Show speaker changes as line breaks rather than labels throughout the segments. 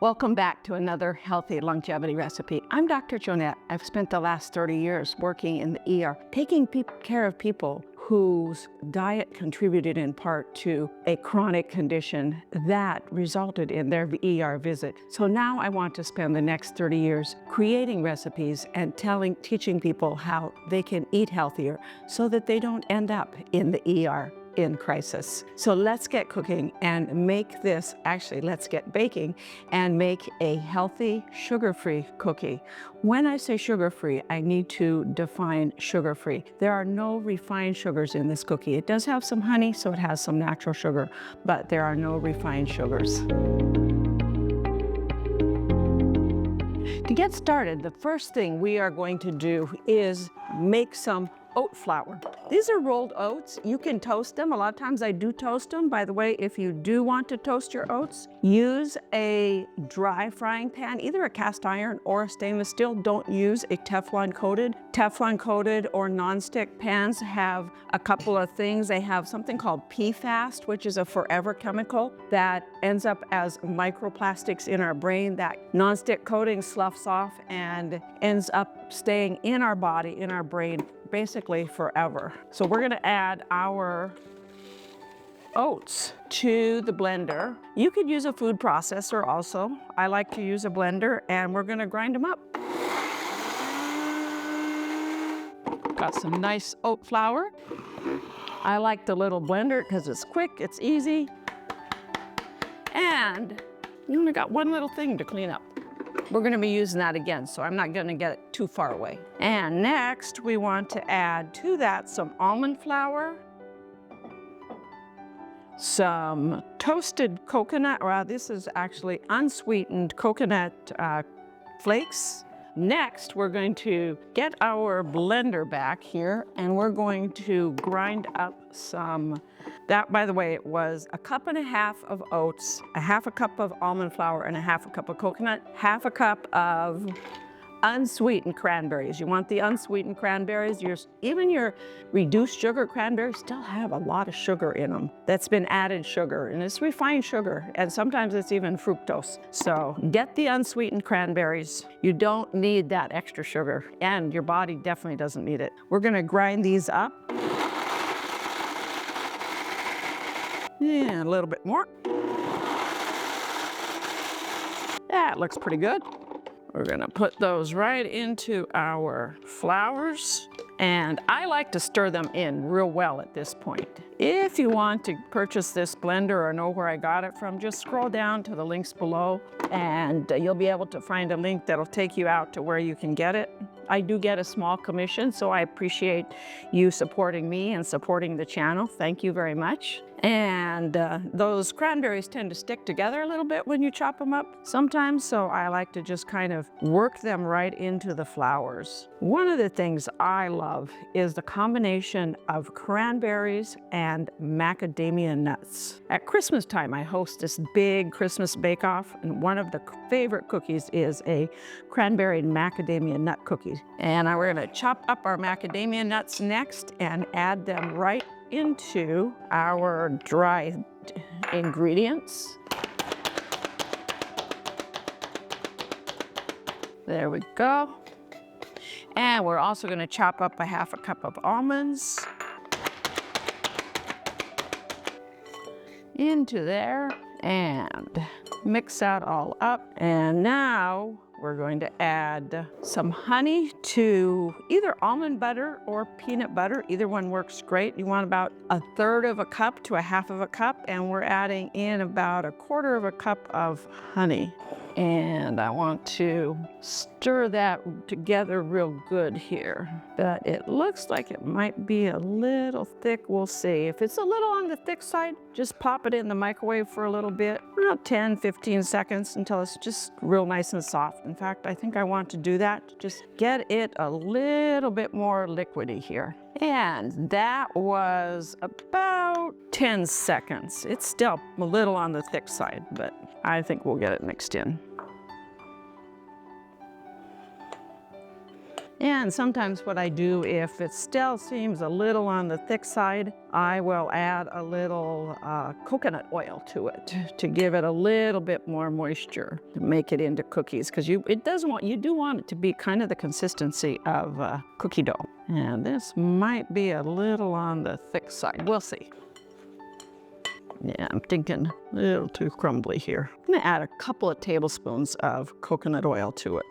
Welcome back to another healthy longevity recipe. I'm Dr. Joanette. I've spent the last 30 years working in the ER, taking care of people whose diet contributed in part to a chronic condition that resulted in their ER visit. So now I want to spend the next 30 years creating recipes and teaching people how they can eat healthier so that they don't end up in the ER in crisis. So let's get cooking and make this, actually let's get baking and make a healthy sugar-free cookie. When I say sugar-free, I need to define sugar-free. There are no refined sugars in this cookie. It does have some honey, so it has some natural sugar, but there are no refined sugars. To get started, the first thing we are going to do is make some oat flour. These are rolled oats. You can toast them. A lot of times I do toast them. By the way, if you do want to toast your oats, use a dry frying pan, either a cast iron or a stainless steel. Don't use a Teflon coated. Teflon coated or nonstick pans have a couple of things. They have something called PFAS, which is a forever chemical that ends up as microplastics in our brain. That nonstick coating sloughs off and ends up staying in our body, in our brain, basically forever. So we're gonna add our oats to the blender. You could use a food processor also. I like to use a blender, and we're gonna grind them up. Got some nice oat flour. I like the little blender because it's quick, it's easy, and you only got one little thing to clean up. We're gonna be using that again, so I'm not gonna get it too far away. And next, we want to add to that some almond flour, some toasted coconut, well, this is actually unsweetened coconut flakes. Next, we're going to get our blender back here, and we're going to grind up some, that, by the way, it was 1.5 cups of oats, 1/2 cup of almond flour, and 1/2 cup of coconut, 1/2 cup of unsweetened cranberries. You want the unsweetened cranberries. Even your reduced sugar cranberries still have a lot of sugar in them that's been added sugar, and it's refined sugar, and sometimes it's even fructose. So get the unsweetened cranberries. You don't need that extra sugar, and your body definitely doesn't need it. We're gonna grind these up. Yeah, a little bit more. That looks pretty good. We're gonna put those right into our flours, and I like to stir them in real well at this point. If you want to purchase this blender or know where I got it from, just scroll down to the links below, and you'll be able to find a link that'll take you out to where you can get it. I do get a small commission, so I appreciate you supporting me and supporting the channel. Thank you very much. And those cranberries tend to stick together a little bit when you chop them up sometimes, so I like to just kind of work them right into the flours. One of the things I love is the combination of cranberries and macadamia nuts. At Christmas time, I host this big Christmas bake-off, and one of the favorite cookies is a cranberry and macadamia nut cookie. And we're gonna chop up our macadamia nuts next and add them right into our dry ingredients. There we go. And we're also going to chop up 1/2 cup of almonds into there and mix that all up. And now we're going to add some honey to either almond butter or peanut butter. Either one works great. You want about 1/3 cup to 1/2 cup, and we're adding in about 1/4 cup of honey. And I want to stir that together real good here. But it looks like it might be a little thick. We'll see. If it's a little on the thick side, just pop it in the microwave for a little bit, about 10-15 seconds until it's just real nice and soft. In fact, I think I want to do that. Just get it a little bit more liquidy here. And that was about 10 seconds. It's still a little on the thick side, but I think we'll get it mixed in. And sometimes what I do, if it still seems a little on the thick side, I will add a little coconut oil to it to give it a little bit more moisture to make it into cookies, because you do want it to be kind of the consistency of cookie dough. And this might be a little on the thick side. We'll see. Yeah, I'm thinking a little too crumbly here. I'm gonna add a couple of tablespoons of coconut oil to it.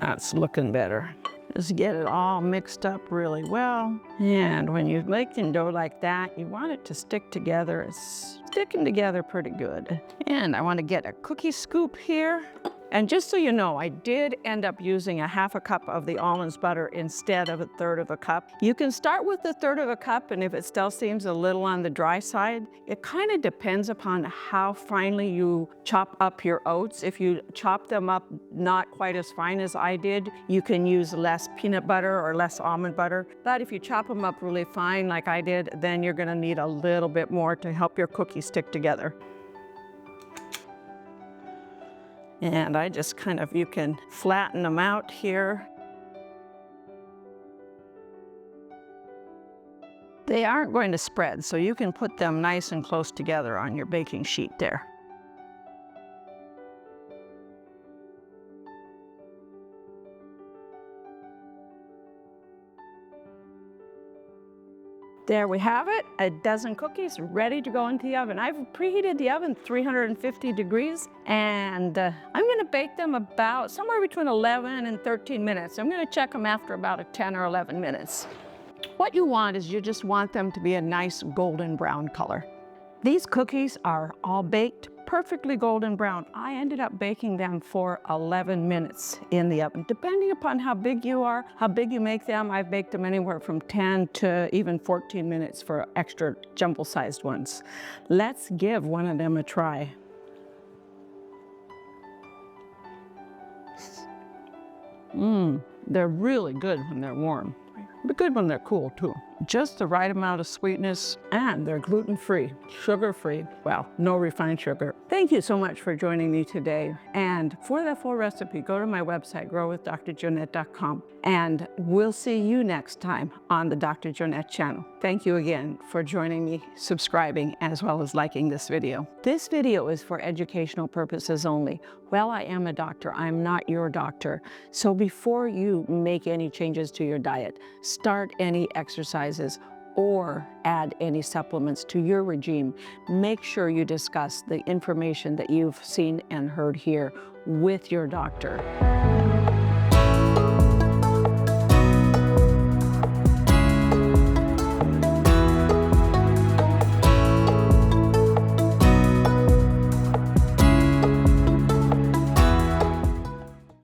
That's looking better. Just get it all mixed up really well. And when you're making dough like that, you want it to stick together. It's sticking together pretty good. And I want to get a cookie scoop here. And just so you know, I did end up using a half a cup of the almond butter instead of a third of a cup. You can start with a third of a cup, and if it still seems a little on the dry side, it kind of depends upon how finely you chop up your oats. If you chop them up not quite as fine as I did, you can use less peanut butter or less almond butter. But if you chop them up really fine like I did, then you're gonna need a little bit more to help your cookies stick together. And I just kind of, you can flatten them out here. They aren't going to spread, so you can put them nice and close together on your baking sheet there. There we have it, a dozen cookies ready to go into the oven. I've preheated the oven 350 degrees, and I'm gonna bake them about somewhere between 11 and 13 minutes. I'm gonna check them after about 10 or 11 minutes. What you want is you just want them to be a nice golden brown color. These cookies are all baked perfectly golden brown. I ended up baking them for 11 minutes in the oven. Depending upon how big you are, how big you make them, I've baked them anywhere from 10 to even 14 minutes for extra jumbo-sized ones. Let's give one of them a try. They're really good when they're warm, but good when they're cool too. Just the right amount of sweetness, and they're gluten-free, sugar-free, well, no refined sugar. Thank you so much for joining me today. And for the full recipe, go to my website, growwithdrjoanette.com, and we'll see you next time on the Dr. Joanette channel. Thank you again for joining me, subscribing, as well as liking this video. This video is for educational purposes only. Well, I am a doctor, I'm not your doctor. So before you make any changes to your diet, start any exercises or add any supplements to your regime, make sure you discuss the information that you've seen and heard here with your doctor.